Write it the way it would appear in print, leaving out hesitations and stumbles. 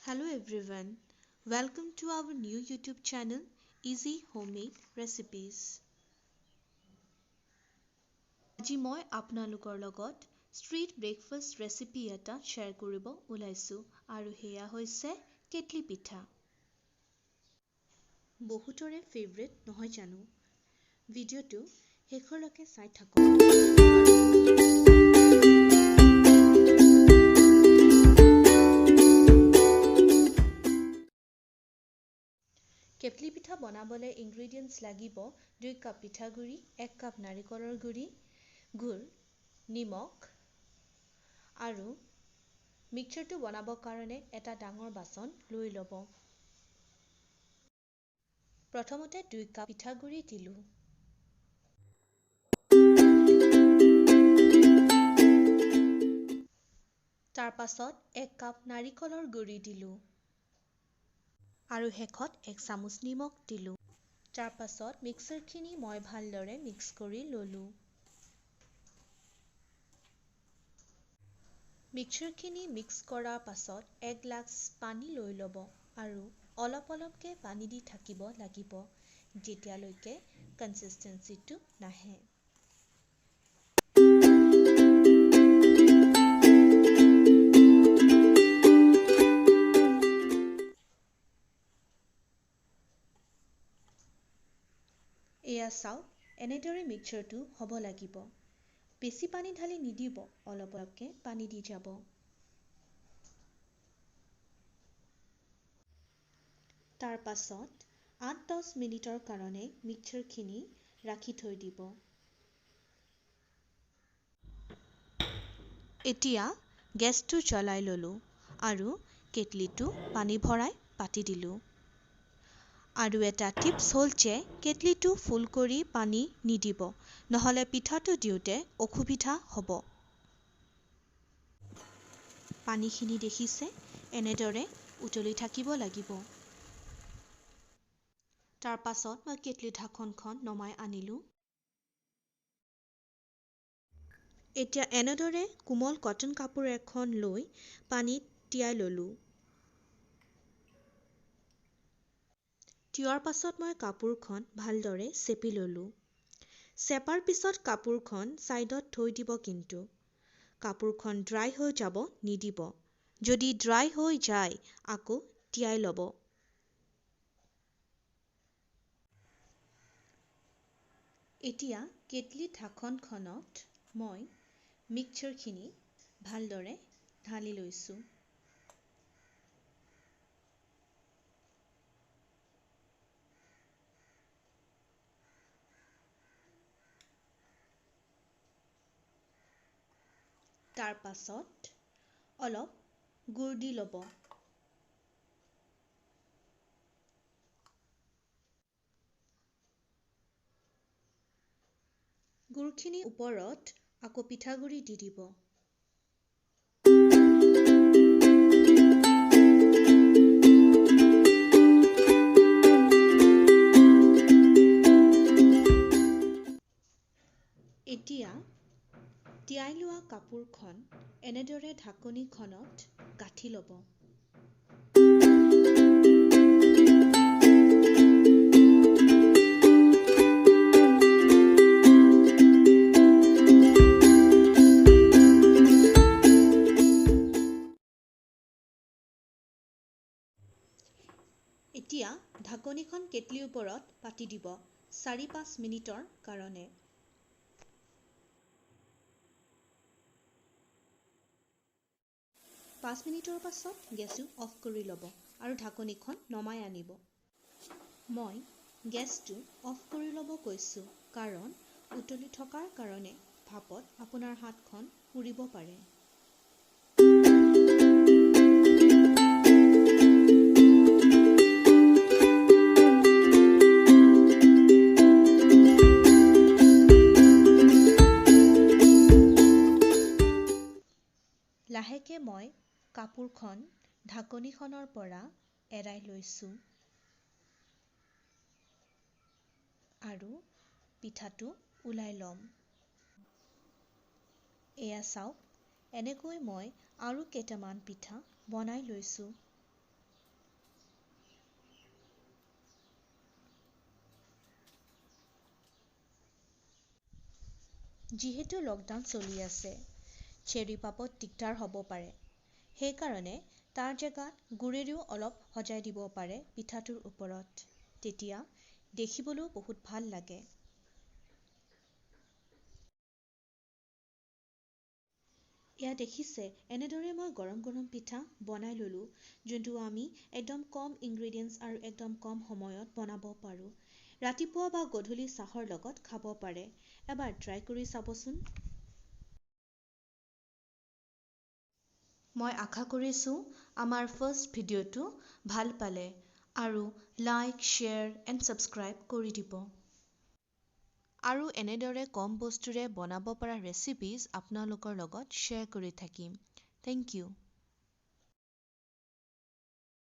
Hello everyone, welcome to our new YouTube channel Easy Homemade Recipes. আজি মই আপোনালোকৰ লগত ষ্ট্ৰীট ব্ৰেকফাষ্ট ৰেচিপি এটা শ্বেয়াৰ কৰিব ওলাইছো আৰু হেয়া হৈছে কেটলি পিঠা। বহুতৰে ফেভৰেট নহয় জানো? ভিডিঅ'টো শেষলৈকে চাই থাকক। কেটলি পিঠা বনাবলৈ ইনগ্ৰেডিয়েণ্টছ লাগিব 2 কাপ পিঠাগুড়ি, 1 কাপ নাৰিকলৰ গুড়ি, গুড়, নিমখ আৰু মিক্সচাৰটো বনাবৰ কাৰণে এটা ডাঙৰ বাচন লৈ ল'ব। প্ৰথমতে 2 কাপ পিঠাগুড়ি দিলোঁ। তাৰ পাছত 1 কাপ নাৰিকলৰ গুড়ি দিলোঁ। আৰু শেষত 1 চামুচ নিমখ দিলোঁ। তাৰ পাছত মিক্সাৰখিনি মই ভালদৰে মিক্স কৰি ল'লোঁ। মিক্সাৰখিনি মিক্স কৰাৰ পাছত 1 গ্লাছ পানী লৈ ল'ব আৰু অলপ অলপকৈ পানী দি থাকিব লাগিব যেতিয়ালৈকে কনচিষ্টেন্সিটো নাহে। এয়া চাওক, এনেদৰে মিক্সচাৰটো হ'ব লাগিব। বেছি পানী ঢালি নিদিব, অলপ অলপকৈ পানী দি যাব। তাৰ পাছত 8-10 মিনিটৰ কাৰণে মিক্সচাৰখিনি ৰাখি থৈ দিব। এতিয়া গেছটো জ্বলাই ল'লোঁ আৰু কেটলিটো পানী ভৰাই পাতি দিলোঁ। আৰু এটা টিপছ হ'ল যে কেটলিটো ফুল কৰি পানী নিদিব, নহ'লে পিঠাটো দিওঁতে অসুবিধা হ'ব। পানীখিনি দেখিছে, এনেদৰে উতলি থাকিব লাগিব। তাৰ পাছত মই কেটলি ঢাকনখন নমাই আনিলোঁ। এতিয়া এনেদৰে কোমল কটন কাপোৰ এখন লৈ পানীত তিয়াই ল'লোঁ। তিওৱাৰ পাছত মই কাপোৰখন ভালদৰে চেপি ল'লোঁ। চেপাৰ পিছত কাপোৰখন ছাইডত থৈ দিব কিন্তু। কাপোৰখন ড্ৰাই হৈ যাব নিদিব। যদি ড্ৰাই হৈ যায় আকৌ তিয়াই ল'ব। এতিয়া কেটলি ঢাকনখনত মই মিক্সচাৰখিনি ভালদৰে ঢালি লৈছোঁ। তাৰ পাছত অলপ গুড় দি ল'ব। গুড়খিনিৰ ওপৰত আকৌ পিঠাগুড়ি দি দিব। এতিয়া তিয়াই লোৱা কাপোৰখন এনেদৰে ঢাকনিখনত গাঁঠি ল'ব। এতিয়া ঢাকনিখন কেটলিৰ ওপৰত পাতি দিব 4-5 মিনিটৰ কাৰণে। পাঁচ মিনিটৰ পাছত গেছটো অফ কৰি ল'ব আৰু ঢাকনিখন নমাই আনিব। মই গেছটো অফ কৰি ল'ব কৈছোঁ কাৰণ উতলি থকাৰ কাৰণে ভাপত আপোনাৰ হাতখন পুৰিব পাৰে। লাহেকৈ মই কাপোৰখন ঢাকনিখনৰ পৰা এৰাই লৈছোঁ আৰু পিঠাটো ওলাই ল'ম। এয়া চাওক, এনেকৈ মই আৰু কেইটামান পিঠা বনাই লৈছোঁ। যিহেতু লকডাউন চলি আছে, চেৰি পাবত দিগদাৰ হ'ব পাৰে। সেইকাৰণে তাৰ জেগাত গুড়েৰেও অলপ সজাই দিব পাৰে পিঠাটোৰ ওপৰত। তেতিয়া দেখিবলৈও বহুত ভাল লাগে। এয়া দেখিছে, এনেদৰে মই গৰম গৰম পিঠা বনাই ল'লোঁ, যোনটো আমি একদম কম ইনগ্ৰেডিয়েণ্টছ আৰু একদম কম সময়ত বনাব পাৰোঁ। ৰাতিপুৱা বা গধূলি চাহৰ লগত খাব পাৰে। এবাৰ ট্ৰাই কৰি চাবচোন। মই আশা কৰিছোঁ আমাৰ ফাৰ্ষ্ট ভিডিঅ'টো ভাল পালে আৰু লাইক, শ্বেয়াৰ এণ্ড ছাবস্ক্ৰাইব কৰি দিব। আৰু এনেদৰে কম বস্তুৰে বনাব পৰা ৰেচিপিজ আপোনালোকৰ লগত শ্বেয়াৰ কৰি থাকিম। Thank U.